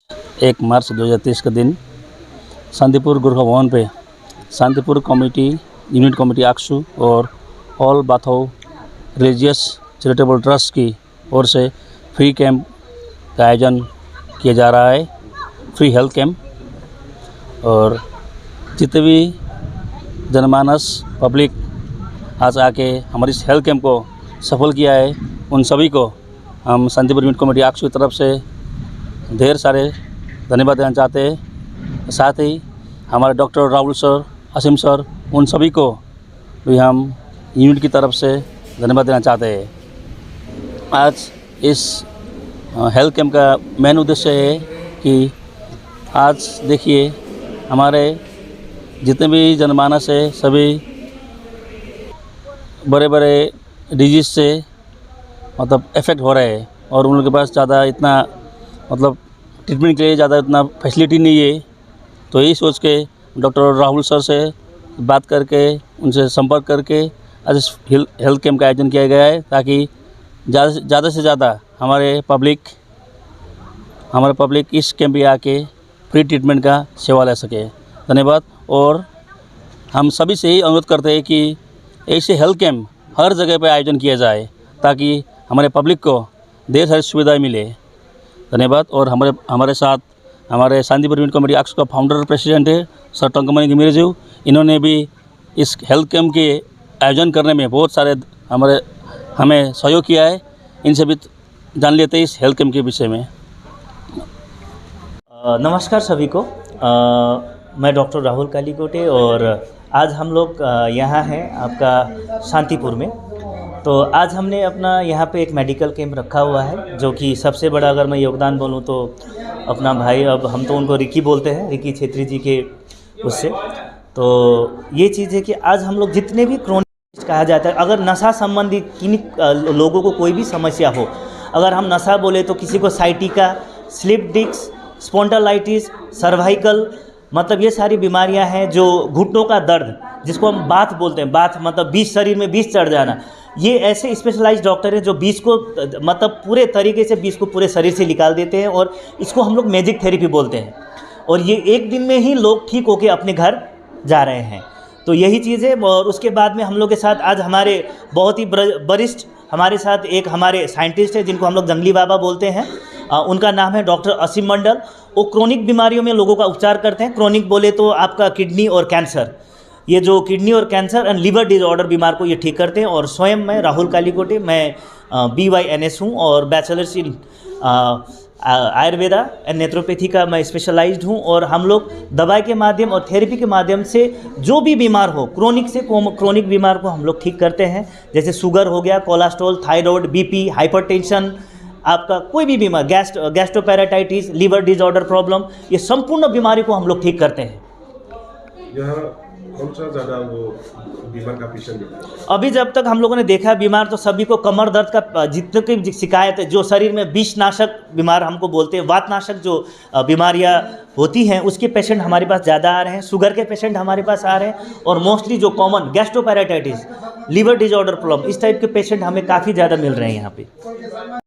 1 मार्च 2023 के दिन शांतिपुर गुरखा भवन पे Shantipur committee unit committee Aksu और all Bathou religious charitable trust की ओर से फ्री कैंप का आयोजन किया जा रहा है। फ्री हेल्थ कैंप और जितने भी जनमानस पब्लिक आज आके हमारी इस हेल्थ कैंप को सफल किया है, उन सभी को हम शांतिपुर यूनिट कमेटी आक्सू की तरफ से ढेर सारे धन्यवाद देना चाहते हैं। साथ ही हमारे डॉक्टर राहुल सर, असीम सर, उन सभी को भी हम यूनिट की तरफ से धन्यवाद देना चाहते हैं। आज इस हेल्थ कैंप का मेन उद्देश्य है कि आज देखिए हमारे जितने भी जनमानस है सभी बड़े बड़े डिजीज़ से मतलब इफ़ेक्ट हो रहे हैं और उन लोगों के पास ज़्यादा इतना मतलब ट्रीटमेंट के लिए ज़्यादा इतना फैसिलिटी नहीं है। तो यही सोच के डॉक्टर राहुल सर से बात करके उनसे संपर्क करके आज इस हेल्थ कैंप का आयोजन किया गया है ताकि ज़्यादा से ज़्यादा हमारे पब्लिक इस कैंप में आके फ्री ट्रीटमेंट का सेवा ले सके। धन्यवाद। और हम सभी से ही अनुरोध करते हैं कि ऐसे हेल्थ कैंप हर जगह पर आयोजन किया जाए ताकि हमारे पब्लिक को ढेर सारी सुविधाएँ मिले। धन्यवाद। और हमारे साथ हमारे शांतिपुर यूनिट कमेटी आक्सू का फाउंडर प्रेसिडेंट है सर टंकमणि गिमिरे जी, इन्होंने भी इस हेल्थ कैंप के आयोजन करने में बहुत सारे हमें सहयोग किया है। इनसे भी जान लेते हैं इस हेल्थ कैंप के विषय में। नमस्कार सभी को। मैं डॉक्टर राहुल कालीकोटे और आज हम लोग यहाँ हैं आपका शांतिपुर में। तो आज हमने अपना यहाँ पे एक मेडिकल कैंप रखा हुआ है, जो कि सबसे बड़ा अगर मैं योगदान बोलूँ तो अपना भाई, अब हम तो उनको रिकी बोलते हैं, रिकी छेत्री जी के उससे। तो ये चीज़ है कि आज हम लोग जितने भी क्रोनिक कहा जाता है, अगर नशा संबंधी किन्हीं लोगों को कोई भी समस्या हो, अगर हम नशा बोले तो किसी को sciatica, slip disc, spondylitis, cervical, मतलब ये सारी बीमारियां हैं जो घुटनों का दर्द, जिसको हम बात बोलते हैं, बात मतलब बीज, शरीर में बीज चढ़ जाना। ये ऐसे स्पेशलाइज्ड डॉक्टर हैं जो बीज को मतलब पूरे तरीके से बीज को पूरे शरीर से निकाल देते हैं और इसको हम लोग मैजिक थेरेपी बोलते हैं। और ये एक दिन में ही लोग ठीक होके अपने घर जा रहे हैं। तो यही चीज़ है। और उसके बाद में हम लोग के साथ आज हमारे बहुत ही वरिष्ठ हमारे साथ एक हमारे साइंटिस्ट है जिनको हम लोग जंगली बाबा बोलते हैं। उनका नाम है डॉक्टर असीम मंडल। वो क्रोनिक बीमारियों में लोगों का उपचार करते हैं। क्रोनिक बोले तो आपका किडनी और कैंसर, ये जो किडनी और कैंसर एंड लिवर डिसऑर्डर बीमार को ये ठीक करते हैं। और स्वयं मैं राहुल कालीकोटे, मैं BYNS हूँ और बैचलर्स इन आयुर्वेदा एंड नेत्रोपैथी का मैं स्पेशलाइज्ड हूँ। और हम लोग दवाई के माध्यम और थेरेपी के माध्यम से जो भी बीमार हो, क्रोनिक बीमार को हम लोग ठीक करते हैं। जैसे शुगर हो गया, कोलेस्ट्रॉल, थायराइड, BP, हाइपरटेंशन, आपका कोई भी बीमार, गैस्ट्रोपैराटाइटिस, लिवर डिसऑर्डर प्रॉब्लम, ये संपूर्ण बीमारी को हम लोग ठीक करते हैं। कौन सा ज़्यादा वो बीमार का पेशेंट है? अभी जब तक हम लोगों ने देखा है बीमार तो सभी को कमर दर्द का जितने की शिकायत है, जो शरीर में विषनाशक बीमार हमको बोलते हैं, वातनाशक जो बीमारियां होती हैं, उसके पेशेंट हमारे पास ज़्यादा आ रहे हैं। शुगर के पेशेंट हमारे पास आ रहे हैं और मोस्टली जो कॉमन गैस्ट्रोपैराटाइटिस, लिवर डिसऑर्डर प्रॉब्लम, इस टाइप के पेशेंट हमें काफ़ी ज़्यादा मिल रहे हैं यहाँ पे।